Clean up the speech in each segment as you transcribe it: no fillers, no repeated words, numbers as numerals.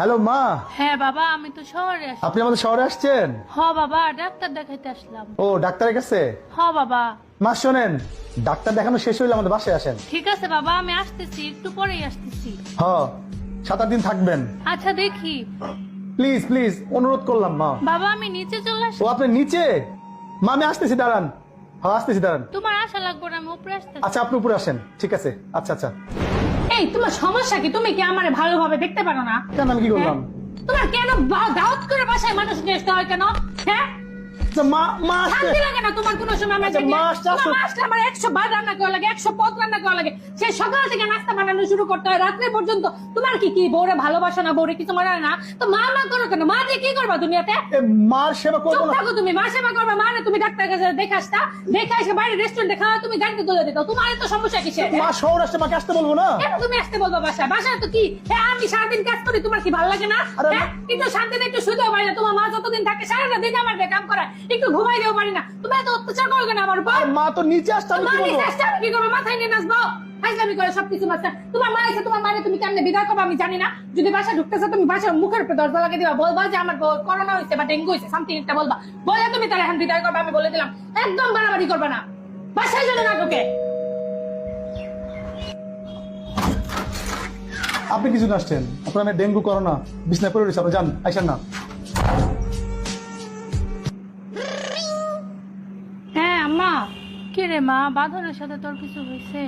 Hello মা। হ্যাঁ বাবা, আমি তো শহরে আসছি। আপনি আমাদের শহরে আসছেন? বাবা, ডাক্তার দেখাইতে আসলাম। ও ডাক্তারের কাছে? বাবা। মা শোনেন, ডাক্তার দেখানো শেষ হইলে আমাদের বাসায় আসেন। ঠিক আছে বাবা, আমি আসতেছি, একটু পরেই আসতেছি। 7-8 দিন থাকবেন। আচ্ছা দেখি। প্লিজ প্লিজ অনুরোধ করলাম মা। বাবা আমি নিচে চলে আসছি। ও আপনি নিচে? মা আমি আসতেছি, দাঁড়ান। আসতেছি, দাঁড়ান। তোমার আশা লাগবে না, আমি উপরে আসতেছি। আচ্ছা আপনি উপরে আসেন, ঠিক আছে। আচ্ছা আচ্ছা। এই তোমার সমস্যা কি? তুমি কি আমারে ভালোভাবে দেখতে পারো না? কেন, আমি কি করলাম? তোমার কেন দাওয়াত করে বাসায় মানুষ নিয়ে আসতে হয় কেন? হ্যাঁ, আচ্ছা, মা মা আসছে। শান্তি লাগে না তোমার কোনো সময়? আমার আচ্ছা, মা আসছে, আসুক। আসলে আমার 100 বার রান্না করা লাগে, 100 পদ রান্না করা লাগে। সেই সকাল থেকে নাস্তা বানানো শুরু করতে হয় রাত্রে পর্যন্ত। তোমার কি বউরে ভালোবাসো না, বউরে কিছু মনে হয় না? তো মা করো কেন? মা দিয়ে কি করবা তুমি এতে? মার সেবা করবো চুপ না? থাকো তুমি। মা সেবা করবা? মা তুমি ডাক্তার কাছে দেখে আসতা, দেখে এসে বাইরে রেস্টুরেন্টে খাওয়া, তুমি গাড়িতে তুলে দিত। তোমার তো সমস্যা কিসের? মা শহর আসছে, মাকে আসতে বলবো না? কেন তুমি আসতে বলবো বাসায়? বাসায় তো কি আমি সারাদিন কাজ করি, তোমার কি ভালো লাগে না? আরে কিন্তু শান্তিতে একটু শুতেও পারি না। তোমার মা যতদিন থাকে সারাটা দিন আমার কাম করে, একটু ঘুমাইতেও পারি না। তুমি এত অত্যাচার করো কেন আমার উপর? মা তো নিচে আসছে, আমি মা কি বলবো? নিচে আসছে, আমি কি করবো? মাথায় নিয়ে নাচবো? ফাইজলামি করে সবকিছু মাস্টার। তোমার মা এসে তোমার মারে তুমি কেমনে বিদায় করবো আমি জানি না। যদি বাসা ঢুকতেছে তুমি বাসার মুখের উপর দরজা লাগিয়ে দিবা, বলবা যে আমার করোনা হয়েছে বা ডেঙ্গু হয়েছে, সামথিং একটা বলবা। বলে তুমি তার এখন বিদায় করবে, আমি বলে দিলাম। একদম বাড়াবাড়ি করবে না, বাসায় যেন না ঢোকে। আপনি কিছু আসছেন, আপনার আমি ডেঙ্গু করোনা বিছনায় পড়ে রয়েছে, আপনি যান, আইসেন না। হ্যাঁ আম্মা। কি রে মা, বাঁধনের সাথে তোর কিছু হয়েছে?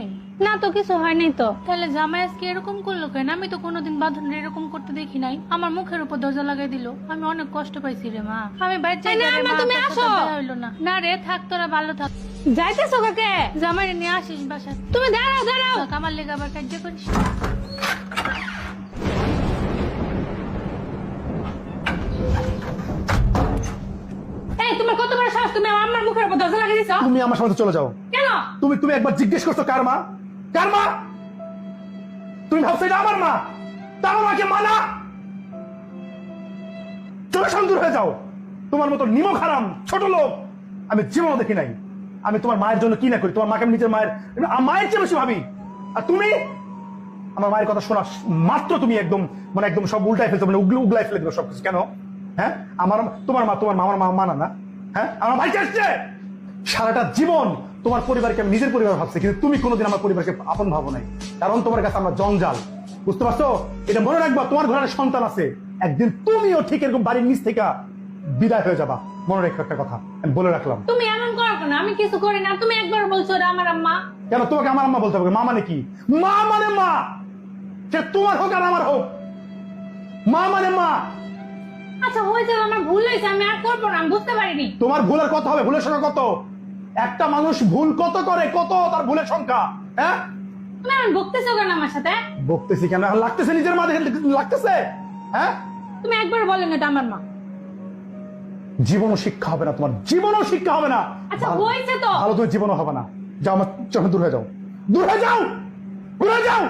না তো, কিছু হয়নি তো। তাহলে জামাই আজকে এরকম করলো কেন? আমি তো কোনোদিন বাঁধনের এরকম করতে দেখি নাই। আমার মুখের উপর দরজা লাগাই দিল, আমি অনেক কষ্ট পাইছি রে মা। আমি বাইরে যাই না। তুমি আসো না রে, থাক তোরা ভালো থাক। যাইতেছো কাকে? জামাই নিয়ে আসিস বাসায়। তুমি দাঁড়াও দাঁড়াও, আমার লেগে আবার কার্য করিস। তোমার কত বড় সাহস, তুমি আমার মুখের উপর দরজা লাগিয়ে দিছো? তুমি আমার সাথে চলে যাও। কেন? তুমি একবার জিজ্ঞেস করছো কার মা? কার মা? তুমি ভাবছো এটা আমার মা? তা আমার মাকে মানা? চলে দূর হয়ে যাও। তোমার মতো নিমক হারাম ছোট লোক আমি জীবনও দেখি নাই। আমি তোমার মায়ের জন্য কি না করি, তোমার মাকে আমি নিজের মায়ের চেয়ে বেশি ভাবি। আর তুমি আমার মায়ের কথা শোনা মাত্র তুমি একদম একদম সব উল্টাই ফেলছো, উগলাই ফেলে দেবে সবকিছু। কেন? হ্যাঁ, তোমার মা আমার মা মানা না? হ্যাঁ, আমার ভাইকে আসছে। সারাটা জীবন তোমার পরিবারকে আমি নিজের পরিবার ভাবছি, কিন্তু তুমি কোনোদিন আমার পরিবারকে আপন ভাবো নাই, কারণ তোমার কাছে আমরা জঞ্জাল। বুঝতে পারছো? এটা মনে রাখবা, তোমার ঘরে সন্তান আছে, একদিন তুমিও ঠিক এরকম বাড়ির নিচ থেকে বিদায় হয়ে যাবা। মনে রেখো একটা কথা, আমি বলে রাখলাম। তুমি এমন করো কেন? আমি কিছু করি না, তুমি একবার বলছো ওরা আমার আম্মা। কেন তোমাকে আমার আম্মা বলতে হবে? মা মানে কি? মা মানে মা, সে তোমার হোক আর আমার হোক, মা মানে মা। আচ্ছা হয়েছে, আমার ভুল হয়েছে, আমি আর করবো না, আমি বুঝতে পারিনি। তোমার ভুলের কথা হবে, ভুলের সংখ্যা কত? একটা মানুষ ভুল কত করে, কত তার ভুলের সংখ্যা? হ্যাঁ, তুমি এখন বকতেছো কেন আমার সাথে? বকতেছি কেন? এখন লাগতেছে নিজের মা দেখে লাগতেছে। হ্যাঁ, তুমি একবার বলেন এটা আমার মা। জীবনও শিক্ষা হবে না তোমার, জীবনও শিক্ষা হবে না। আচ্ছা হয়েছে তো। ভালো তুমি জীবনও হবে না। যাও আমার চোখে দূর হয়ে যাও, দূর হয়ে যাও, দূর হয়ে যাও।